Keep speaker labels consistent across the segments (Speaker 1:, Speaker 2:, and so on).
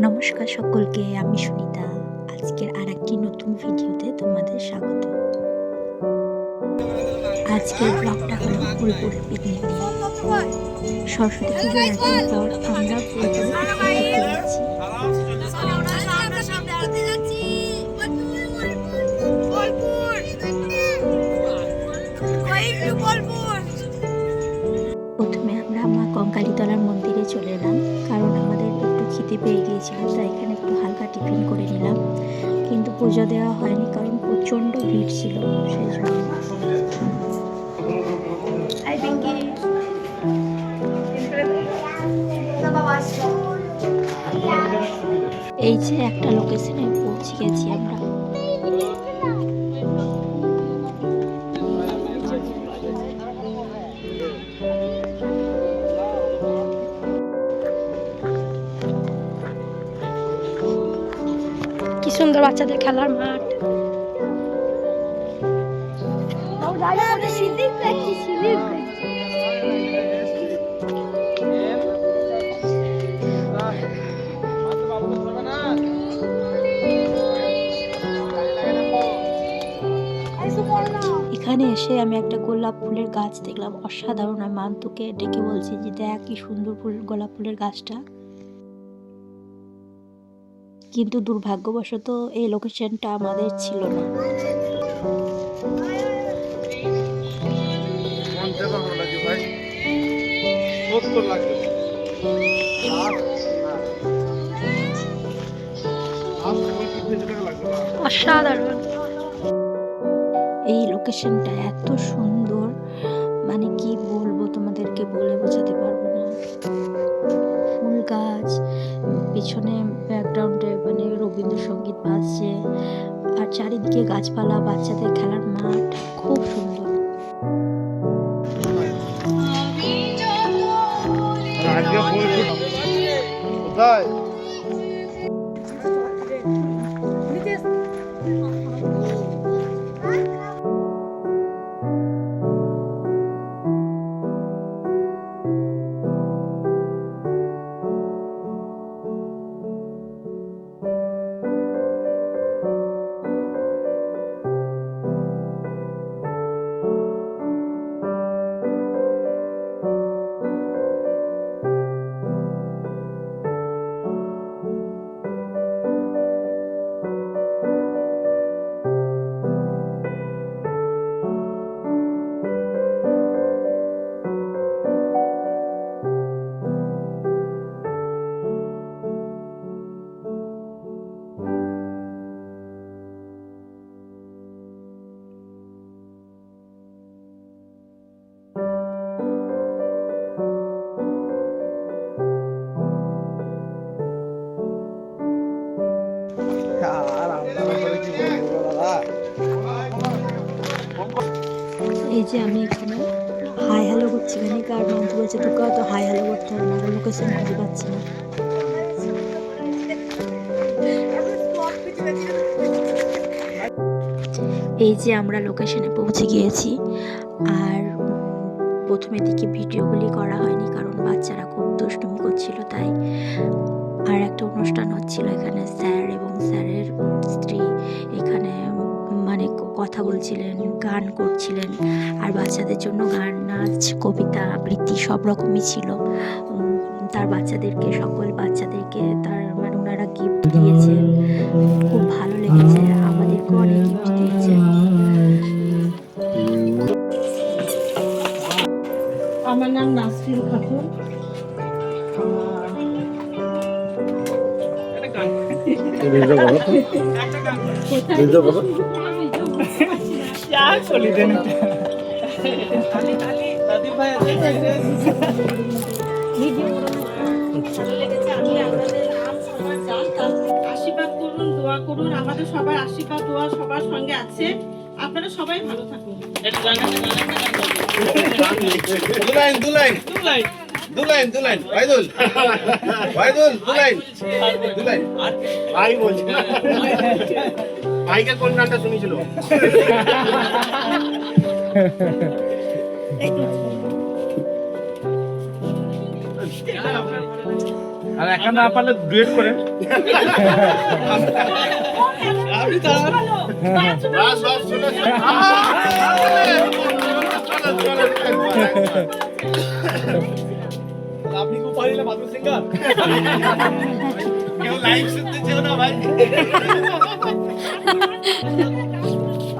Speaker 1: নমস্কার সকলকে, আমি সুনিতা। আজকের আর একটি নতুন ভিডিওতে তোমাদের স্বাগত। আজকের ব্লগটা হলো বোলপুরের পিকনিক নিয়ে। সরস্বতী পুজোর একদিন পর আমরা বোলপুরে পিকনিক করতে যাচ্ছি। প্রথমে আমরা মা কঙ্কালীতলার মন্দিরে চলে এলাম, কারণ আমাদের একটু খিদে পেয়ে গিয়েছিল, তাই এখানে একটু হালকা টিফিন করে নিলাম। কিন্তু পুজো দেওয়া হয়নি, কারণ প্রচণ্ড ভিড় ছিল, সেই জন্য। এই যে একটা লোকেশনে পৌঁছে গেছি আমরা। কি সুন্দর বাচ্চাদের খেলার মাঠ। এখানে এসে আমি একটা গোলাপ ফুলের গাছ দেখলাম, অসাধারণ। আমি মান্তুকে ডেকে বলছি যে দেখ কি সুন্দর ফুল, গোলাপ ফুলের গাছটা। কিন্তু দুর্ভাগ্যবশত এই লোকেশনটা আমাদের ছিল না। অসাধারণ এই লোকেশনটা, এত সুন্দর, মানে কি বলবো তোমাদেরকে, বলে বোঝাতে পারবো না। ফুল গাছ, পেছনে ব্যাকগ্রাউন্ডে মানে রবীন্দ্রসঙ্গীত বাজছে, আর চারিদিকে গাছপালা, বাচ্চাদের খেলার মাঠ, খুব সুন্দর। এই যে আমি এখানে হাই হ্যালো করছি, মানে কার মান্থ বলছে তোকে তো হাই হ্যালো করতে হবে না, লোকেশন খুঁজে পাচ্ছি না। এই যে আমরা লোকেশনে পৌঁছে গিয়েছি, আর প্রথমের দিকে ভিডিওগুলি করা হয়নি, কারণ বাচ্চারা খুব দুষ্টুমি করছিল, তাই। আর একটা অনুষ্ঠান হচ্ছিল এখানে, স্যার এবং স্যারের স্ত্রী এখানে মানে কথা বলছিলেন, গান করছিলেন, আর বাচ্চাদের জন্য গান, নাচ, কবিতা, আবৃত্তি সব রকমই ছিল। তার বাচ্চাদেরকে, সকল বাচ্চাদেরকে তার মানে ওনারা গিফট দিয়েছেন, খুব ভালো লেগেছে। আমাদেরকে অনেক গিফট দিয়েছেন।
Speaker 2: আমার নাম নাসরিন খাতুন। আশীর্বাদ করুন, দোয়া করুন, আমাদের সবার আশীর্বাদ দোয়া সবার সঙ্গে আছে। আপনারা সবাই ভালো থাকুন।
Speaker 3: দুলাইন ভাইদুল দুলাইন ভাই বলছি ভাইকে কোন গানটা শুনেছিল? আর একা না পারলে ডুয়েট করেন। আপনি আপনি খুব পারিলে মাধুর সিঙ্গার কেউ লাইভ শুনতে চাও না ভাই।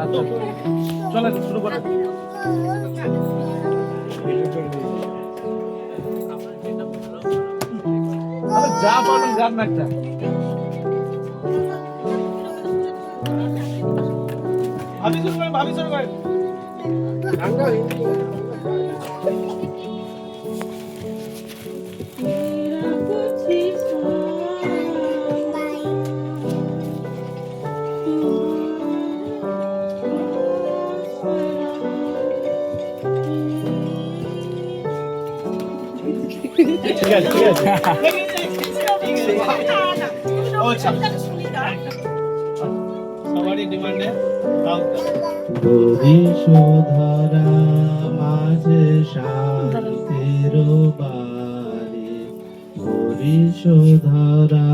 Speaker 3: আচ্ছা চলো শুরু করেন। যা বলুন গান একটা ভাবি শুরু করেন। ঠিক আছে ঠিক আছে সবারই ডিমান্ডে
Speaker 4: ধরা মাঝে শান্তির বাড়ি, ধরা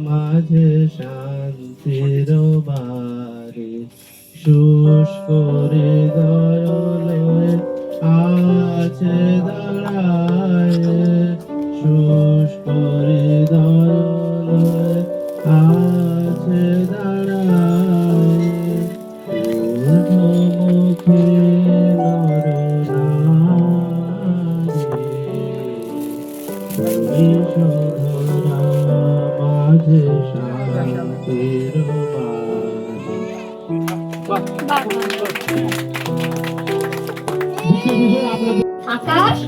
Speaker 4: মাঝে শান্তির বাড়ি, শুষ্ক হৃদয় লয়ে আছে দাঁড়ায়, শুষ্ক হৃদয় লয়ে আছে দাঁড়ায়, ঊর্ধ্বমুখী নরনারী, ধরা মাঝে শান্তির
Speaker 5: আকাশ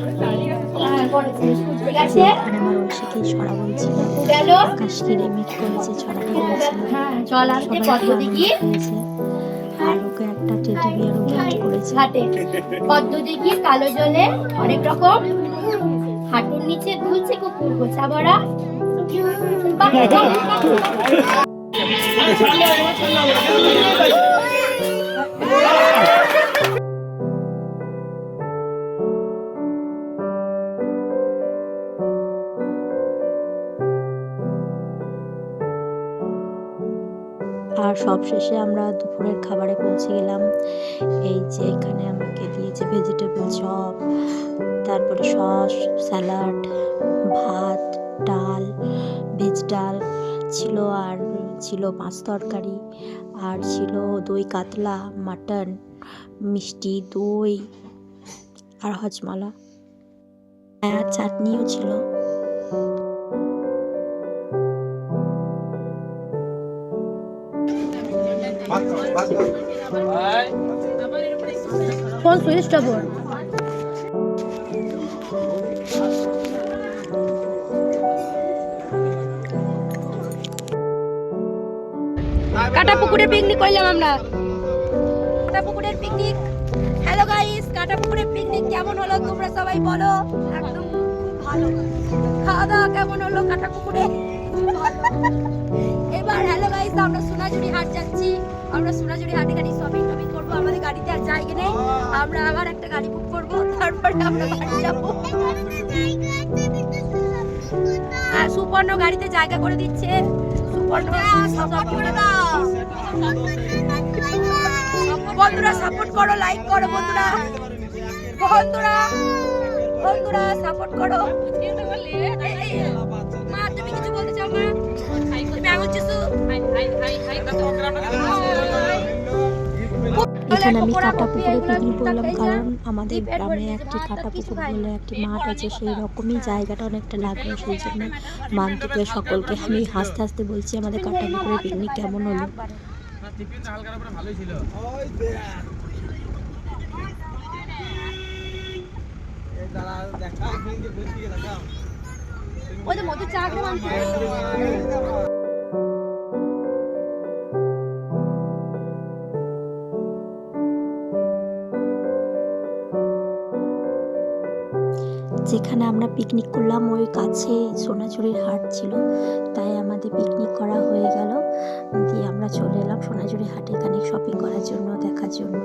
Speaker 5: ঠিক আছে
Speaker 1: আর আমার ঐশীকে ছড়া বলছিল,
Speaker 5: গেল
Speaker 1: আকাশকে রেমিট করেছে, ছড়াটা বলছিল।
Speaker 5: হ্যাঁ চল আজকে
Speaker 1: সবাই
Speaker 5: পদ্ধতি কি
Speaker 1: হয়েছে আর ওকে একটা টেডি বিয়ারও গিফট করেছে।
Speaker 5: ঘাটে পদ্ধতি কি কালো জলে অনেক রকম হাঁটুর নিচে দুলছে কুকুর গোছা ভরা
Speaker 1: আর সবশেষে আমরা দুপুরের খাবারে পৌঁছে গেলাম। এই যে এখানে আমাকে দিয়েছে ভেজিটেবল চপ, তারপরে সস, স্যালাড, ভাত, ডাল, ভেজ ডাল ছিল, আর ছিল মাছ তরকারি, আর ছিল দই কাতলা, মাটন, মিষ্টি দই আর হজমালা, আর চাটনিও ছিল।
Speaker 5: ফোন সুইচ অফ কাটাপুকুরে পিকনিক করলাম আমরা। কাটাপুকুরের পিকনিক। হ্যালো গাইস, কাটাপুকুরের পিকনিক কেমন হলো তোমরা সবাই বলো। একদম খুব ভালো। খাওয়া দাওয়া কেমন হলো কাটাপুকুরে? এবার হ্যালো গাইস, আমরা সোনাঝুরি হাট যাচ্ছি। আমরা সোনাঝুরি হাটে গাড়ি শপিং টপিং করবো। আমাদের গাড়িতে আর জায়গা নেই, আমরা আবার একটা গাড়ি বুক করবো, তারপরে আমরা বাড়ি যাবো। আর সুপর্ণ গাড়িতে জায়গা করে দিচ্ছে। সুপর্ণ সাপোর্ট করে দাও বন্ধুরা, সাপোর্ট করো, লাইক করো বন্ধুরা, বন্ধুরা বন্ধুরা সাপোর্ট করো। মা তুমি কিছু বলতে চাও মা? তুমি আঙুল চিসু
Speaker 1: এখানে আমি কাটাপুকুরে পিকনিক করলাম, কারণ আমাদের গ্রামে একটি কাটাপুকুর বলে একটি মাঠ আছে, সেই রকমই জায়গাটা অনেকটা লাগলো। সেই জন্য মানটিকে সকলকে আমি হাসতে হাসতে বলছি আমাদের কাটাপুকুরে পিকনিক কেমন হলো।
Speaker 5: ওই যে মধু চা খেলাম।
Speaker 1: যেখানে আমরা পিকনিক করলাম ওই কাছে সোনাঝুরির হাট ছিল, তাই আমাদের পিকনিক করা হয়ে গেল। দিয়ে আমরা চলে এলাম সোনাঝুরি হাটে এখানে শপিং করার জন্য, দেখার জন্য।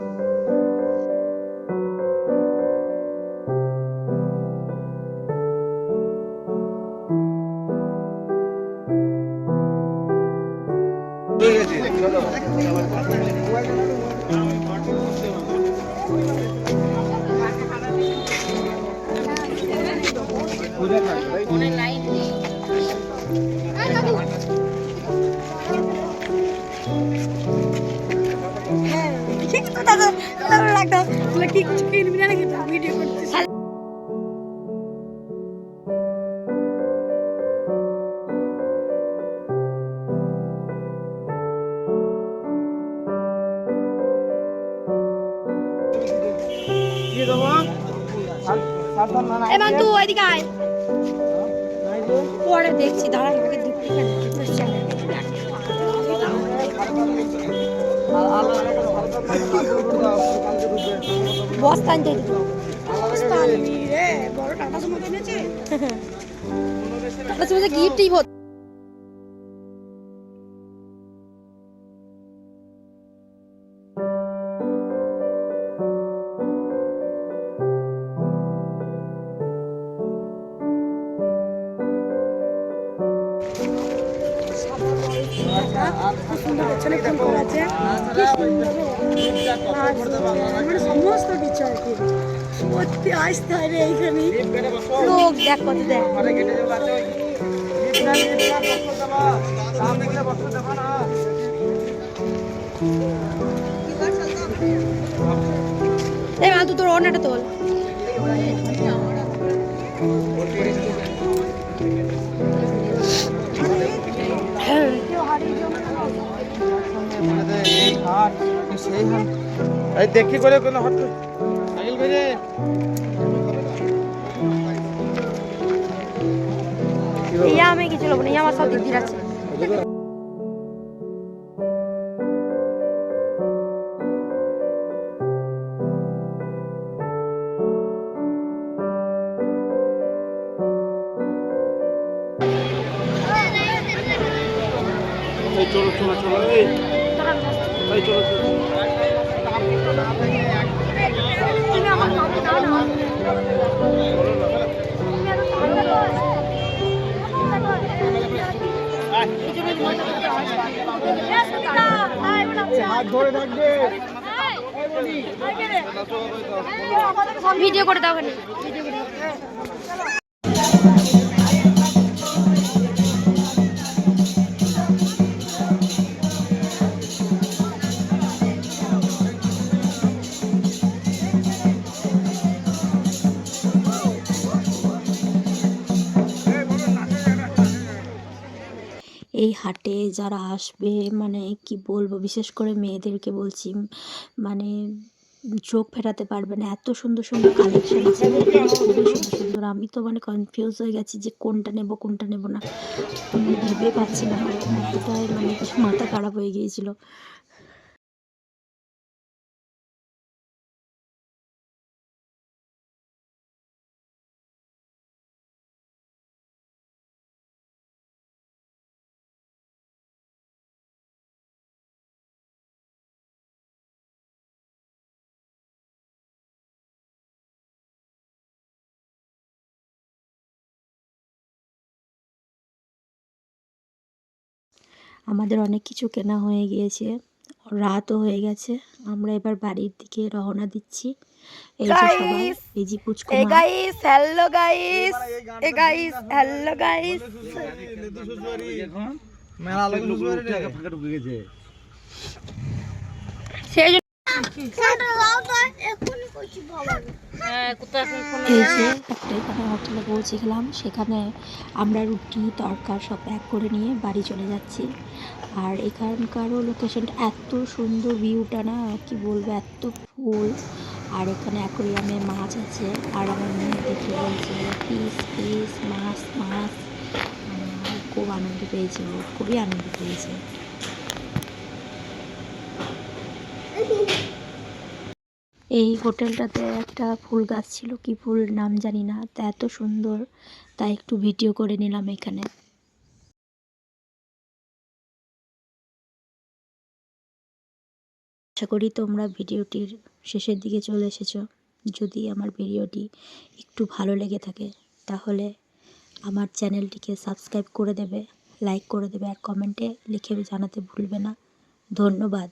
Speaker 5: এবার তুই ওইদিকে আয়, পরে দেখছি, দাঁড়া আমাকে বস্তা আনতে গিফটই হতো। সমস্ত কিছু আর কি সত্যি আসতে হয় রে এইখানে লোক দেখ কত দেখ এই মা তুই তোর অন্যটা তোল
Speaker 3: দেখি করে কোনো হট সাইকেল করে
Speaker 5: ইয়া আমি কিছু লোক না ইয়া আমার সব দিদির আছে
Speaker 3: চলো চলো চলো এই চলো চলো
Speaker 5: তুমি আমার সাথে দাও না
Speaker 3: হাত ধরে থাকবে
Speaker 5: ভিডিও করে দাও খালি
Speaker 1: এই হাটে যারা আসবে মানে কি বলবো, বিশেষ করে মেয়েদেরকে বলছি, মানে চোখ ফেরাতে পারবে না, এত সুন্দর সুন্দর কালেকশন আছে, খুবই সুন্দর সুন্দর। আমি তো মানে কনফিউজ হয়ে গেছি যে কোনটা নেব কোনটা নেব না, ভেবে পাচ্ছি না, এতটাই মানে মাথা খারাপ হয়ে গিয়েছিল। আমাদের অনেক কিছু কেনা হয়ে গিয়েছে, রাতও হয়ে গেছে, আমরা এবার বাড়ির দিকে রওনা দিচ্ছি। এই যে সবাই, এই যে পুচকু মা,
Speaker 5: গাইস হ্যালো গাইস, এ গাইস হ্যালো গাইস,
Speaker 3: মেলা লাগে সুসুয়ারি টাকা ফাঁকা ঢুকে গেছে
Speaker 5: সেই
Speaker 1: এই যে একটা এখানে হোটেলে পৌঁছে গেলাম, সেখানে আমরা রুটি তরকার সব প্যাক করে নিয়ে বাড়ি চলে যাচ্ছি। আর এখানকারও লোকেশনটা এত সুন্দর, ভিউটা না কি বলবো, এত ফুল, আর এখানে অ্যাকোরিয়ামে মাছ আছে। আর আমার মেয়ে দেখে বলছে পিস পিস মাছ মাছ, খুব আনন্দ পেয়েছে, ও খুবই আনন্দ পেয়েছে। এই হোটেলটাতে একটা ফুল গাছ ছিল, কি ফুল নাম জানি না, তা এত সুন্দর, তাই একটু ভিডিও করে নিলাম এখানে। আশা করি তোমরা ভিডিওটির শেষের দিকে চলে এসেছো। যদি আমার ভিডিওটি একটু ভালো লেগে থাকে তাহলে আমার চ্যানেলটিকে সাবস্ক্রাইব করে দেবে, লাইক করে দেবে, আর কমেন্টে লিখে জানাতে ভুলবে না ধন্যবাদ।